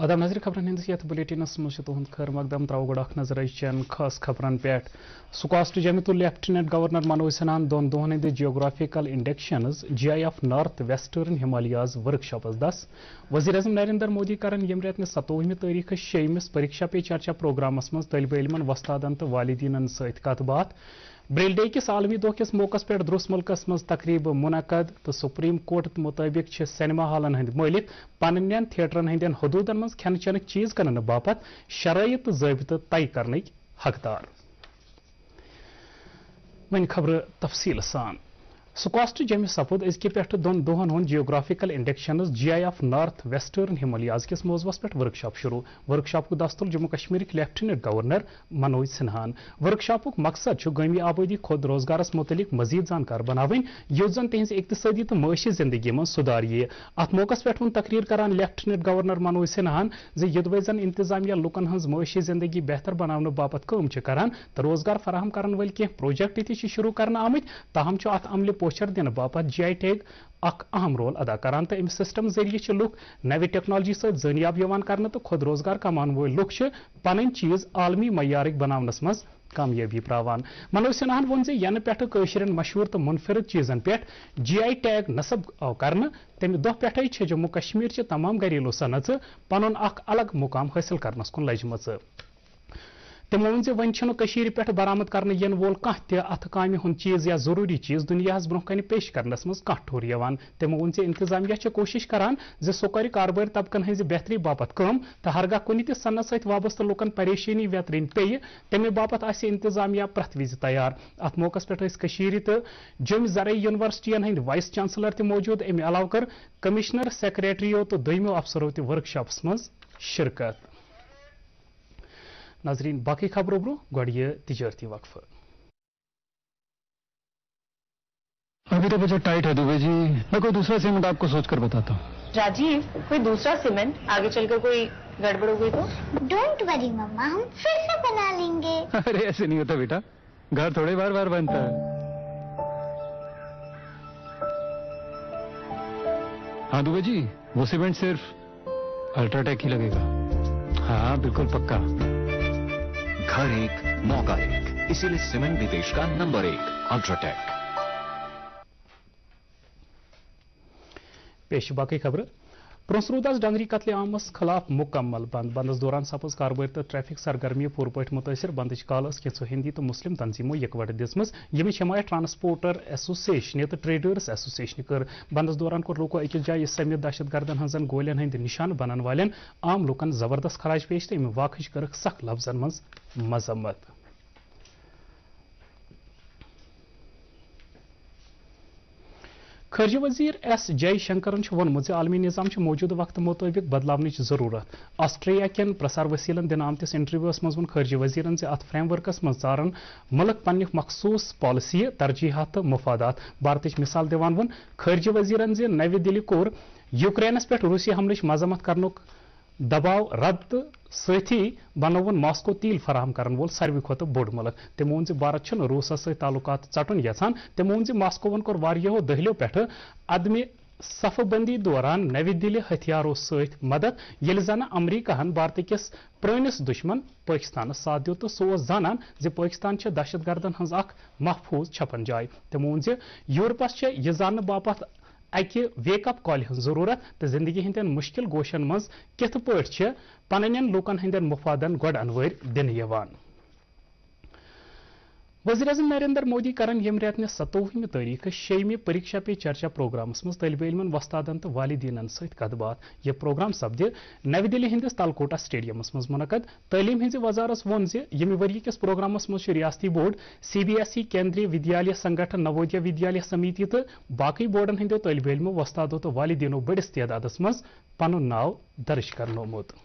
आदाब नजर खबरन हंदिस यथ बुलेटिनस मज तुहद खैर मकदम त्रो गोड़ नजर अचन खास खबरन पे स्क्वास्ट जमितुल लेफ्टिनेंट गवर्नर मनोज सिन्हान दोन दोहन हंद geographical indications GI of north western Himalayas वर्कशॉपस दस वजीर अजम नरेंद्र मोदी करन यम रेतन 27 तारीख 6 परीक्षा पे चर्चा प्रोग्रामस मज तलब इलमन वस्तादन तो वालिदीन सत कत बात ब्रेल डे किस आलमी दो किस मौकस पे दुरुस मुल्कस मज तकरीब मुनकद तो सुप्रीम कोर्ट मुताबिक सिनेमा हालन हंद मालिक पन्न थिएटरन हंदन हदूदन मज खन चन चीज कन बापत शराइत ज़ाबित तय करने हकदार। वन खबर तफसील सान स्क्वास्ट जमि सपुद अजक पे दोन दोहन हूं geographical indications GI of north western Himalayas किस मौजूस पे वर्कशॉप शुरू वर्कशॉप को दस्तुल जम्मू कश्मीर लेफ्टिनेंट गवर्नर मनोज सिन्हान वर्कशॉप मकसद गमी आबादी खुद रोजगारस मुतलिक मजीद जानकार बनावन युथ जन तिहज इक्तसादी तो माशी जिंदगी में सुधार ये अत मौकस पे वो तकरीर करान लेफ्टिनेंट गवर्नर मनोज सिन्हान युदव जन इंतजामिया लुकन हज माशी जिंदगी बेहतर बनाने बापत काम करान तो रोजगार फराहम करन वाल कह प्रोजेक्ट तह शुरू कर आमत ताहम अत अमल पोस्टर दिन बापत GI टैग अहम रोल अदा करान तो सिस्टम जरिए लुक नव टेक्नोलॉजी सत जनियाब कर तो खुद रोजगार कमान वो लुक पन चीज आलमी मयारिक बनावनस मज कामयाबी प्रावान। मनोज सिन्हान वोन यन पे मशहूर तो मुनफरद चीजन पे GI टैग नस्ब आव कर तमि दह पे जम्मू कश्मीर तमाम घरेलू सनच पन अलग मुकाम हासिल करनस कुन लजम तमो वन पे बरामद कर वोल कह अथ कामि हुंद चीज या जरूरी चीज दुनिया ब्रोह कन पेश करनस मज कह ठोर तमो वो इंतजामिया कोशिश करान सो कर कारोबारी तबकन हज बेहतरी बापत कम तो हरगह कुन सन्नत सत वाबस्त लुकन परेशानी वेतरन पे तमे बापत इंतजामिया प्रथ विज तैयार। अत मौकस पे तो जम जरई यूनिवर्सिटियन हंद वाइस चांसलर मौजूद अमे अलाव कर कमिश्नर सेक्रेटरियो तो दोमो अफसरों वर्कशॉप्स मज शिरकत। नाजरीन बाकी खबरों ब्रो गड़िए तिजारती वक्फ। अभी तो बजट टाइट है दुबे जी, मैं कोई दूसरा सीमेंट आपको सोचकर बताता हूँ। राजीव कोई दूसरा सीमेंट आगे चलकर कोई गड़बड़ हो गई तो? डोंट वरी मम्मा, हम फिर से बना लेंगे। अरे ऐसे नहीं होता बेटा, घर थोड़े बार बार बनता है। हाँ दुबे जी, वो सीमेंट सिर्फ अल्ट्राटेक ही लगेगा। हाँ बिल्कुल पक्का। घर एक मौका एक, इसीलिए सीमेंट भी देश का नंबर 1 अल्ट्राटेक। पेश बाकी खबर प्रोसरूदास डंगरी कत्ले आमस खिलाफ मुकम्मल बंद बंदस दौरान सपज कारोबार तो ट्रैफिक सरगर्मी पूर पे मुतासर बंद काल कैंसो हिंदी तो मुस्लिम तंजीमों यकवट दिसम यमिच हमायत ट्रांसपोर्टर एसोसिएशन तो ट्रेडर्स एसोसिएशन कर बंदस दौरान कोर लोको अकिस जाय समेत दहशत गर्दन हजन गोलियन हंद निशान बनन वाले आम लुकन जबरदस्त खराज पेश तो वाकच कर सख्त लफ्जन मज मजम्मत। खर्ज वजीर S जयशंकर वोनमुत आलमी निज़ाम मौजूद वक्त मुताबिक बदलाव जरूरत। ऑस्ट्रेलिया कन प्रसार वसीलन दिन आमतिस इंटरव्यूस मज वो खर्ज वजीरन अत फ्रेमवर्कस मज चारन मुल्क पन्न मखसूस पॉलिसी तरजीहात तो मफादात भारत मिसाल दिवान वो खर्ज वजीरन नवी दिल्ली कोर यूक्रेनस पे रूसी हमल मजम्मत कर दबाव रद्द सथी बनोवन मॉस्को तील फराहम करन वोल सारवी खोत बोड़ मुल्क। तमो वो भारत रूसस सत ताल्लुकात चटन यछान तमो वो मॉस्कोवन कोर वारियो दहलियों पे अदम सफबंदी दौरान नवी दिल्ली हथियारों सत मदद ये जन अमरीकाहन भारत किस पुरानिस दुश्मन पाकिस्तान साथ दियो तो सो जानान पाकिस्तान दहशत गर्दन हज महफूज छपन जाय। तमो वो यूरोपस यह जान बापत अकि वेकअप कॉल जरूरत तो जिंदगी हंदन मुश्किल गोशन मज कित पे पन्न लूकन हंदन मुफादन गोड अनवर दिन यवान। वज़ीर आज़म नरेंद्र मोदी करन यम रेतन 27 तारीख 6 परीक्षा पे चर्चा प्रोग्रामस मज तलब इलमन वस्तादन तो वालिदीन सत कत बात। यह प्रोग्राम सपद नवी दिल्ली हंदिस तलकोटा स्टेडियमस मज मुनकद। तलीम हंज वजारस वोन यमि वरी किस प्रोग्रामस मज रियासती बोर्ड CBSE केंद्रीय विद्यालय संगठन नवोदय विद्यालय समिति तो बाकी बोर्डन हंदो तलब इलमो वस्तादो तो वालिदीनो बड़िस तादादस मज पनुन नाव दर्ज करनोमुत।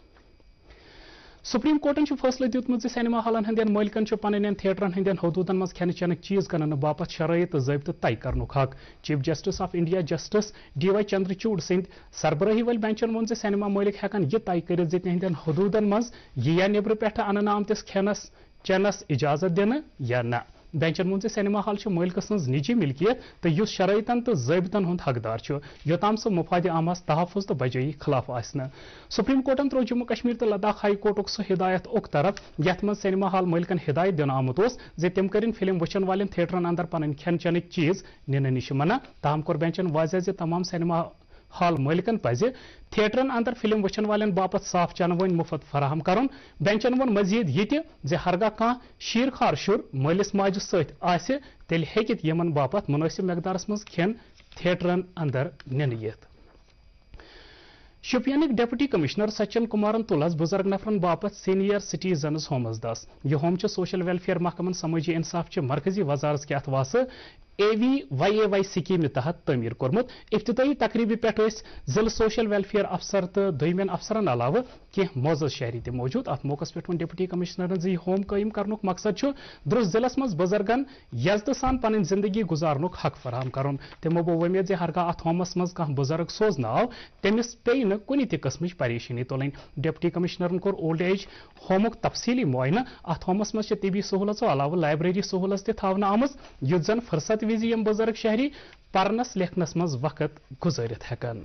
सुप्रीम कोर्टन फैसले दितमुत सिनेमा हालन हंदन मालिकन पन्न थिएटरन हंदन हदूदन मज खन चन चीज कन बापत शराइत ज़ाबित तय करनुक हक। Chief justice of India justice DY Chandrachud सिंध सरबराही वाल बेंचन वो सिनेमा मालिक हेकन यह तय कर तिहंदन हदूदन मज यह या नेबर पे अनन आमतिस खनस चनस इजाजत दिन या न। बेंचन वोन सिनेमा हॉल मालिक सज निजी मिल्कियत तो युस शराइतन तो ज़ाबितन हुंद हकदार योताम सह मुफाद आमास तहफ़ुज़ तो बजाई खिलाफ आसना सुप्रीम कोर्टन त्रो जम्मू कश्मीर तो लद्दाख हाई कोर्टुक सह हिदायत उक तरफ यथ मज सिनेमा हॉल मालिकन हिदायत दिन आमुत जे तिम करिन फिल्म वुचन वाले थिएटरन अंदर पन खेन चेन चीज निन निश मना ताहम कोर बेंचन वाज़ह जे तमाम सिनेमा हॉल मालिकन पज थिएटरन अंदर फिल्म वुचन वाले बापत साफ चनवन मुफ्त फराहम कर बेंचन वोन मजीद ये हरगा कह शीर खार शुर मलिस माज सत तेल हेकित यमन बापत मुनासिब मकदारस मज खेन थिएटरन अंदर निन यित शोपियानिक डेप्यूटी कमिश्नर सचिन कुमारन तुल बुजुर्ग नफरन बापत सीनियर सिटीजन्स होमस दस यह होम सोशल वेलफेयर महकमन समाजी इंसाफ मरकजी वजारत के अथवास AVYAY स्कीम तहत तमीर कोर्मुत इफ्तिताई तकरीबी पे जिल सोशल वेलफेयर अफसर तो दोमेन अफसरन अलावा कह मोजज शहरी ते मौजूद अत मौकस पे डिप्टी कमिश्नर जी होम कायम करनुक मकसद दुरुस जिलस मज बुजुर्गन यजद सान पन जिंदगी गुजारनुक हक फराहम कर तमो बो वमेद जे हरगा अत होमस मज कह बुजुर्ग सोज आव तमिस पे कुन किस्म परेशानी तुलन डिप्टी कमिश्नरन कोर ओल्ड एज होमुक तफसीली मुआयना अत होमस मज तिबी सहूलत अलावा लाइब्रेरी सहूलत ते थावन आमज युत जन फुर्सत विज यम बुजुर्ग शहरी परनस लेखनस मज वक्त गुजारित हेकन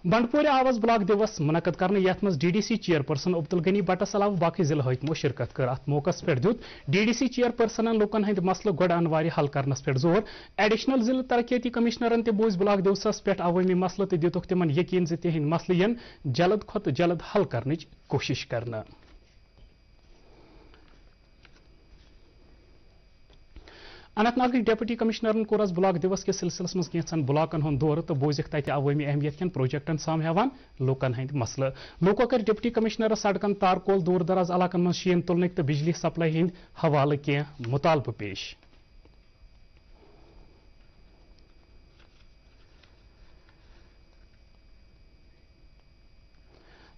बंडपोर आवाज ब्लॉक दिवस मुनकद करने यथ मज DDC चेयरपर्सन अब्दुल गनी बटस अलावा बाकी जिला हकमो शिरकत कर अत मौकस पे दुत DDC चेयरपर्सन लुकन हंद मसल गोड अनवार हल करनस पे जोर एडिशनल जिला तरक्याती कमिश्नरन ते बोज ब्लॉक दिवसस पे अवामी मसल तो दितुक तिमन यकीन जे तिहिंद मसल यन जल्द खत जल्द हल करने कोशिश करना अनंतनाग डिप्टी कमिश्नरन कोर ब्लॉक दिवस के सिलसिलस मज कैंसन ब्लॉकन हुंद दौर तो बोजिक तत अवामी अहमियत कन प्रोजेक्टन सामहान लूकन हंद मसल लूको कर डिप्टी कमिश्नर सड़कन तारकोल दूर दराज इलाकन मज शीन तुलनिक तो बिजली सप्लाई हंद हवाले कह मुतालबह पेश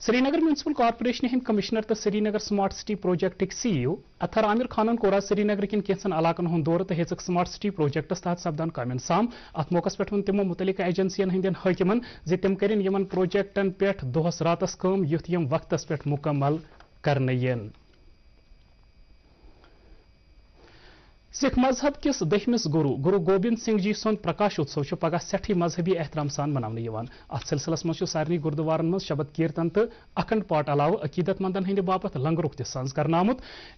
श्रीनगर म्यूनसिपल कॉर्पोरेशन हिंद कमिश्नर तो Srinagar smart city project CEO Athar Aamir खानन कोर श्रीनगर किन कैंसन इलाकन हुंद दौर तो हेचक स्मार्ट सिटी प्रोजेक्टस तहत सपदान कामन साम अत मौकस पे तमो मुतलिका एजेंसियन हंदन हाकिमन जे तिम करिन यमन प्रोजेक्टन पे दोहस रातस काम युथ यम वक्तस पे मुकम्मल करने यन सिख मजहब किस 10वें गुरु गोबिंद सिंह जी सुंद प्रकाश उत्सव पगह सठी मजहबी एहतराम सान मनाने अत सिलसिलस मज सारे गुरुद्वारन मज शबद कीर्तन तो अखंड पाठ अलावा अकीदत मंदन हंद बापत लंगरुक त संज करना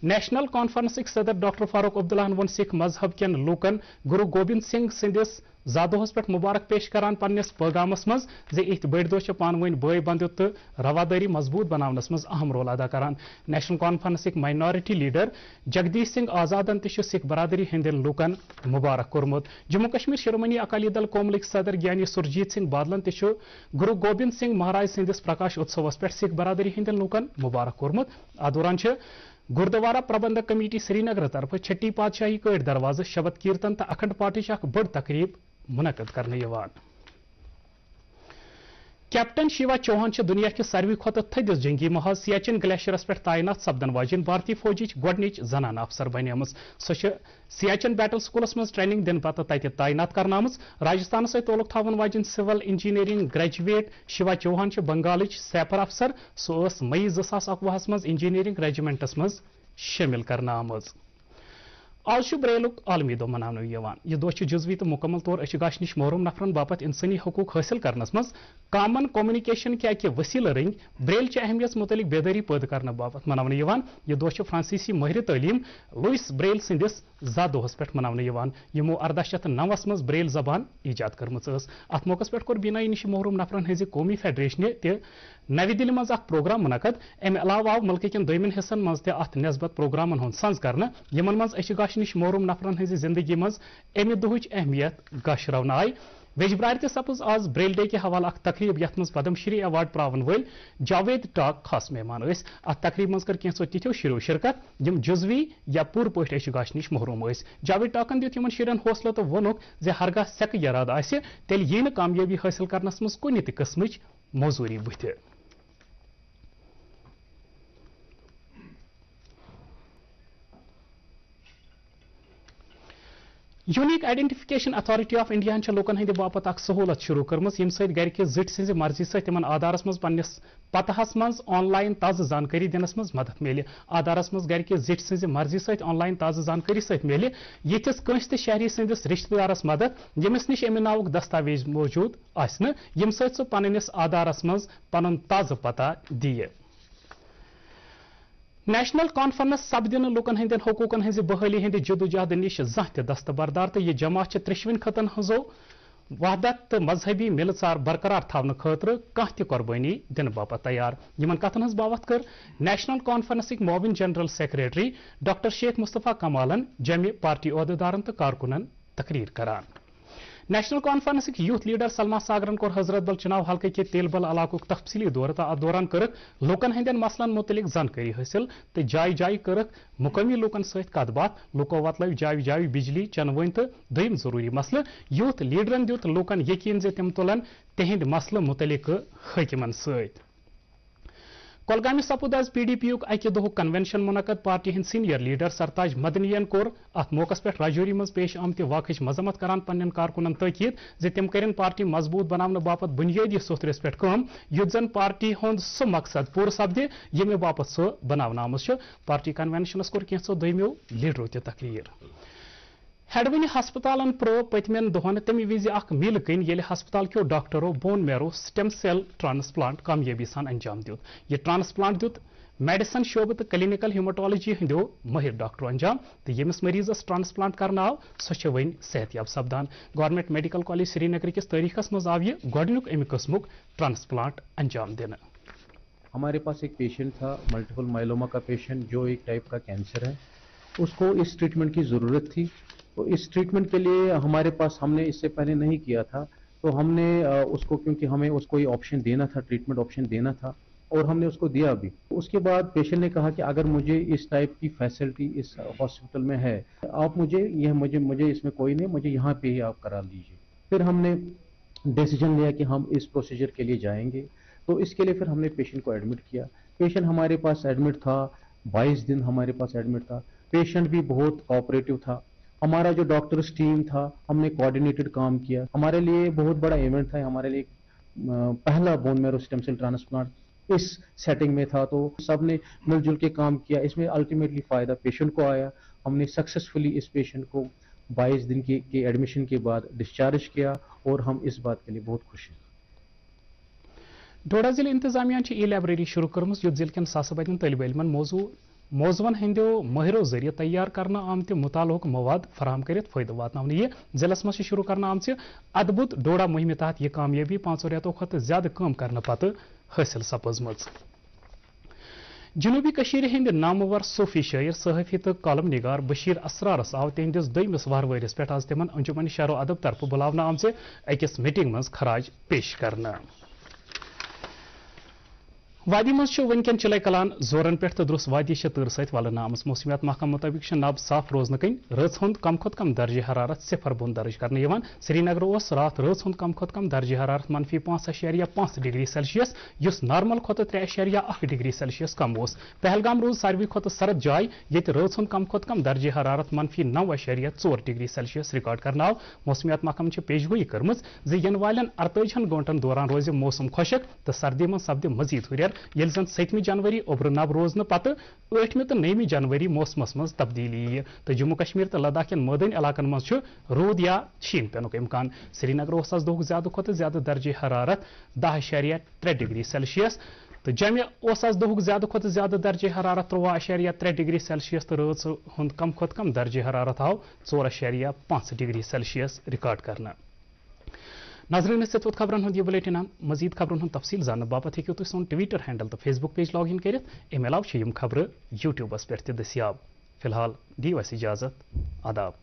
नेशनल कॉन्फ्रेंस सदर डॉक्टर फारूक अब्दुल्ला वोन सिख मजहब कन लूकन गुरु गोबिंद सिंह सिंदिस जादोहस पे मुबारक पेश करान पन्नस पैगामस मज जे इथ बड़ दो पानवन बय बंद तो रवादारी मजबूत बनावनस मज अहम रोल अदा करान national conference minority leader Jagdish Singh आजादन त सिख बरादरी हंदन लूकन मुबारक कोर्मुत जम्मू कश्मीर शिरोमणि अकाली दल कौमलिक सदर ज्ञानी सुरजीत सिंह बादलन त गुरु गोबिंद सिंह महाराज सिंदिस प्रकाश उत्सवस पे सिख बरादरी हंदन लूकन मुबारक कोर्मुत अ दौरान गुरुद्वारा प्रबंधक कमेटी श्रीनगर तरफ छठी पातशाही कड़ दरवाज शबद कीर्तन तो अखंड पाठ बड़ तकरीब मुनकद करने कैप्टन शिवा चौहान दुनिया के सारवी खुद थदिस जंगी महाज सियाचिन ग्लेशियरस पे तैनात सपदन वाजिन भारतीय फौजी गोडनिच जनान अफसर बनेम सो सियाचिन बैटल स्कूलस मज ट्रेनिंग दिन पत तत तैनात करना राजस्थान सत तोलुक थावन वाजिन civil engineering graduate Shiva Chauhan Bengal sapper अफसर सो मई 2021 मज इंजीनियरिंग रेजिमेंटस मज शामिल करना आज ब्रेलुक आलमी दो मनाने यह दो जुजवी तो मुकम्मल तौर अशगाश निश महरूम नफरन बापत इंसानी हकूक हासिल करनस मज कॉमन कम्युनिकेशन क्या वसील रंग ब्रेल अहमियत मुतलिक बेदारी पैदा करने बापत मनाने यह दो फ्रांसीसी माहिर तालीम लुइस ब्रेल सिंदिस जा दोहस पे मनाने यमो 1809 मज ब्रेल जबान ईजाद कर्म अत मौकस पे कोर बिनाई निश महरूम नफरन हज कौमी फेडरेशन त नवी दिल्ली मज प्रोग्राम मुनकद अम अलाव आव मुल्क कन दोमिन हिस्सन मज अत नस्बत प्रोग्रामन हुंद संज करने यमन मज अशगाश निश महरूम नफरन हज जिंदगी मज अमि दुहच अहमियत गशरावन आय वेजब्रार ते सपज आज ब्रेल डे के हवाले तकरीब यथ मज पद्मश्री अवार्ड प्रावन वल जावेद टाक खास मेहमान अत तकरीब मज कर कैंसो तिथ्यो शुरू शिरकत यम जुजवी या पूर पठ अशगाश निश महरूम जावेद टाकन दित यमन शुरन हौसला तो वोनुक जे हरगा सेक इराद आसे तेल यी न कामयाबी हासिल करनस मज कुन त किस्मच मजूरी बुथ unique identification authority of India लूकन हंद बापत अख सहूलत शुरू कर्मस यम सत गर के जिट सज मर्जी सत तिमन आधारस मज पन्निस पतहस मज ऑनलाइन ताज़ जानकारी दिनस मज मदद मिले आधारस मज गर के जिट सज मर्जी सत ऑनलाइन ताज़ जानकारी सत मिले यथिस कंस ते शहरी सन्दिस रिश्तेदारस मदद यमिस निश अमि नावुक दस्तावेज मौजूद आसन यम सत सह पन्निस आधारस मज पनुन ताज़ पता दिए नेशनल कॉन्फ्रेंस सपदिन लूकन हंदन हकूकन हज बहाली हंद जदोजहद निश जह त दस्तबरदार तो यह जमात त्रिशवन खतन हजो वहदत तो मजहबी मिलसार बरकरार थवन खतर कह त कुर्बानी दिन बापत तैयार यमन कथन हज बावत कर नेशनल कॉन्फ्रेंसिक मोबिन general secretary doctor Sheikh Mustafa कमालन जमे पार्टी ओहदेदारन तो कारकुनन तकरीर करान नेशनल कॉन्फ्रेंसिक यूथ लीडर सलमा सागरन कोर हजरत बल चुनाव हल्के के तेलबल इलाकुक तफसीली दौर तो अत दौरान करक लूकन हंदन मसलन मुतलिक जानकारी हासिल तो जाय जाय करक मुकामी लूकन सत कत बात लूको वतल जाय जाय बिजली चनवन तो दोयम जरूरी मसल यूथ लीडरन दित लूकन यकीन जे तिम तुलन तिहंद मसल मुतलिक हकीमन सत कोलगाम सपुद आज पीडीपी युक अकि दोहुक कन्वेंशन मुनकद पार्टी हिंद सीनियर लीडर सरताज मदनियन कोर अत मौकस पे राजौरी मज पेश आमत वाकच मजम्मत करान पन्न कारकुनन तकीद जे तिम करें पार्टी मजबूत बनाने बापत बुनियादी सोतरस पे कम युत जन पार्टी हुंद सह मकसद पूर सपदे यमे बापत सह बनावन आमुत पार्टी कन्वेंशनस कोर कैंसो दोयमो लीडरो ते तकरीर हेडवनी हस्पतालन प्रो पतमें दोहन तमि विज अख मील कन ये हस्पताल क्यों डॉक्टरों bone marrow stem cell transplant कामयाबी सान अंजाम दित यह ट्रांसप्लांट दित मेडिसन शोबे तो क्लिनिकल ह्यूमेटोलॉजी हंदो माहिर डॉक्टरों अंजाम तो यमिस मरीजस ट्रांसप्लांट करना आव सह वन सेहतियाब सपदान गवर्नमेंट मेडिकल कॉलेज श्रीनगर किस तारीखस मज आव यह गोडनुक अमि किस्मुक ट्रांसप्लांट अंजाम दिन हमारे पास एक पेशेंट था मल्टीपल माइलोमा का पेशेंट जो एक टाइप का कैंसर है उसको इस ट्रीटमेंट की ज़रूरत थी तो इस ट्रीटमेंट के लिए हमारे पास हमने इससे पहले नहीं किया था तो हमने उसको क्योंकि हमें उसको ये ऑप्शन देना था ट्रीटमेंट ऑप्शन देना था और हमने उसको दिया भी उसके बाद पेशेंट ने कहा कि अगर मुझे इस टाइप की फैसिलिटी इस हॉस्पिटल में है आप मुझे इसमें कोई नहीं मुझे यहाँ पे ही आप करा लीजिए फिर हमने डिसीजन लिया कि हम इस प्रोसीजर के लिए जाएंगे तो इसके लिए फिर हमने पेशेंट को एडमिट किया पेशेंट हमारे पास एडमिट था 22 दिन हमारे पास एडमिट था पेशेंट भी बहुत कोऑपरेटिव था हमारा जो डॉक्टर्स टीम था हमने कोऑर्डिनेटेड काम किया हमारे लिए बहुत बड़ा इवेंट था हमारे लिए पहला bone marrow stem cell transplant इस सेटिंग में था तो सबने मिलजुल के काम किया इसमें अल्टीमेटली फायदा पेशेंट को आया हमने सक्सेसफुली इस पेशेंट को 22 दिन के एडमिशन के बाद डिस्चार्ज किया और हम इस बात के लिए बहुत खुश हैं डोडा जिले इंतजामिया ई लाइब्रेरी शुरू कर्मस युत जिले कन सासबदन तलब इलमन मौजवन हंदो माहिरों जरिए तैयार करना आमत मुतालुक मवाद फराम कर फायदे वातन यह जिलस मज शुरू करना आम अद्भुत डोडा मुहिम तहत यह कामयाबी 5 रेतों खत ज्यादा काम करने पत हासिल सपजम जनूबी कशीर हिंद नामवर सूफी शायर सहाफी तो कॉलम निगार बशीर असरारस आव तिहंदिस दोयमिस वहरवरिस पे आज तिमन अंजुमन शरो अदब तरफ बुलावना आमचे अकिस मीटिंग मज खराज पेश करना वादी मज वनकन चिले कलान जोरन पे तो दुरुस वादी तूर सत वलन आम मौसमियात महकम मुताबिक नब साफ रोजन कन रच हुंद कम खुद कम दर्ज हरारत 0 बोन दर्ज करने श्रीनगर रात रच हुंद कम खुद कम दर्ज हरारत -5.5 डिग्री सेल्सियस युस नार्मल खुद 3.1 डिग्री सेल्सियस कम पहलगाम रोज सारवी खुद सरद जाय ये रच हुंद कम खुद कम दर्ज हरारत -9.4 डिग्री सेल्सियस रिकॉर्ड करना मौसमियात महकम पेशगोई कर्म इन वालन 48 घंटन दौरान रोज मौसम खुशक तो सर्दी मज सपद मजीद हुर ये जन 7 जनवरी ओब्र नब रोजन पत 8 तो 9 जनवरी मौसमस मज तब्दीली तो जम्मू कश्मीर तो लद्दाख के मदन इलाकन मज रूद या शीन पेनुक इम्कान श्रीनगर दोह ज्यादा खुद ज्यादा दर्ज हरारत 10.3 डिग्री सेल्सियस तो जमे दोह ज्यादा खुद ज्यादा दर्ज हरारत 13.3 डिग्री सेल्सियस तो रच हुंद कम खुद कम दर्ज हरारत आव 4.5 डिग्री सेल्सियस रिकॉर्ड करना नाज़रीन सत खबरन हूं यह बुलेटिन मजीद खबरन हूं तफसील जानने बापत हेकु तुम सोन ट्विटर हैंडल तो फेसबुक पेज लॉग इन कर अम अलाव खबर यूट्यूबस पे दस्याब फिलहाल दी इजाजत आदाब।